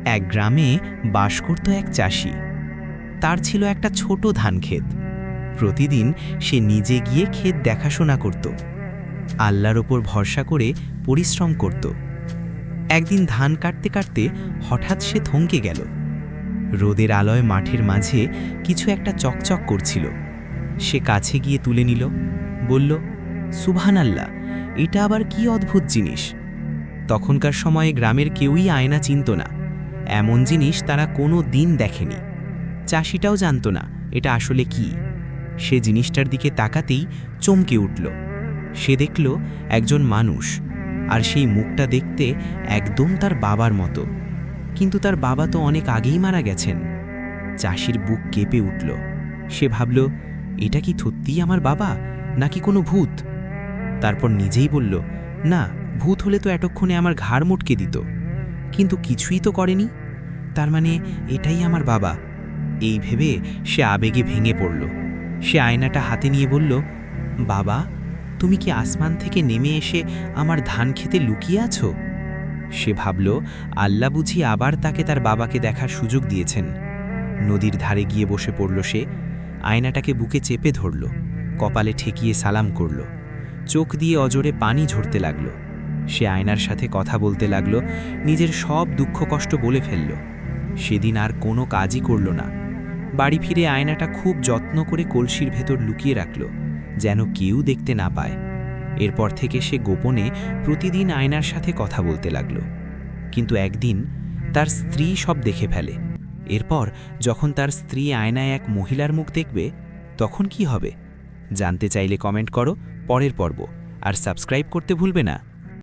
এক গ্রামে বাস করত এক চাষি। তার ছিল একটা ছোট ধানক্ষেত। প্রতিদিন সে নিজে গিয়ে ক্ষেত দেখাশোনা করত, আল্লাহর ওপর ভরসা করে পরিশ্রম করত। একদিন ধান কাটতে কাটতে হঠাৎ সে থমকে গেল। রোদের আলোয় মাঠের মাঝে কিছু একটা চকচক করছিল। সে কাছে গিয়ে তুলে নিল, বলল, সুবহানাল্লাহ, এটা আবার কি অদ্ভুত জিনিস। তখনকার সময়ে গ্রামের কেউই আয়না চিনত না, এমন জিনিস তারা কোনো দিন দেখেনি। চাষিটাও জানত না এটা আসলে কি। সে জিনিসটার দিকে তাকাতেই চমকে উঠল। সে দেখল একজন মানুষ, আর সেই মুখটা দেখতে একদম তার বাবার মতো। কিন্তু তার বাবা তো অনেক আগেই মারা গেছেন। চাষির বুক কেঁপে উঠল। সে ভাবল, এটা কি সত্যিই আমার বাবা নাকি কোনো ভূত? তারপর নিজেই বলল, না, ভূত হলে তো এতক্ষণে আমার ঘাড় মুটকে দিত, কিন্তু কিছুই তো করেনি, তার মানে এটাই আমার বাবা। এই ভেবে সে আবেগে ভেঙে পড়ল। সে আয়নাটা হাতে নিয়ে বলল, বাবা, তুমি কি আসমান থেকে নেমে এসে আমার ধান খেতে লুকিয়ে আছো? সে ভাবল, আল্লাহ বুঝি আবার তাকে তার বাবাকে দেখার সুযোগ দিয়েছেন। নদীর ধারে গিয়ে বসে পড়ল সে। আয়নাটাকে বুকে চেপে ধরল, কপালে ঠেকিয়ে সালাম করল। চোখ দিয়ে অজরে পানি ঝরতে লাগল। সে আয়নার সাথে কথা বলতে লাগল, নিজের সব দুঃখ কষ্ট বলে ফেলল। সেদিন আর কোনো কাজই করল না। বাড়ি ফিরে আয়নাটা খুব যত্ন করে কলসির ভেতর লুকিয়ে রাখল, যেন কেউ দেখতে না পায়। এরপর থেকে সে গোপনে প্রতিদিন আয়নার সাথে কথা বলতে লাগল। কিন্তু একদিন তার স্ত্রী সব দেখে ফেলে। এরপর যখন তার স্ত্রী আয়নায় এক মহিলার মুখ দেখবে, তখন কি হবে? জানতে চাইলে কমেন্ট করো পরের পর্ব, আর সাবস্ক্রাইব করতে ভুলবে না।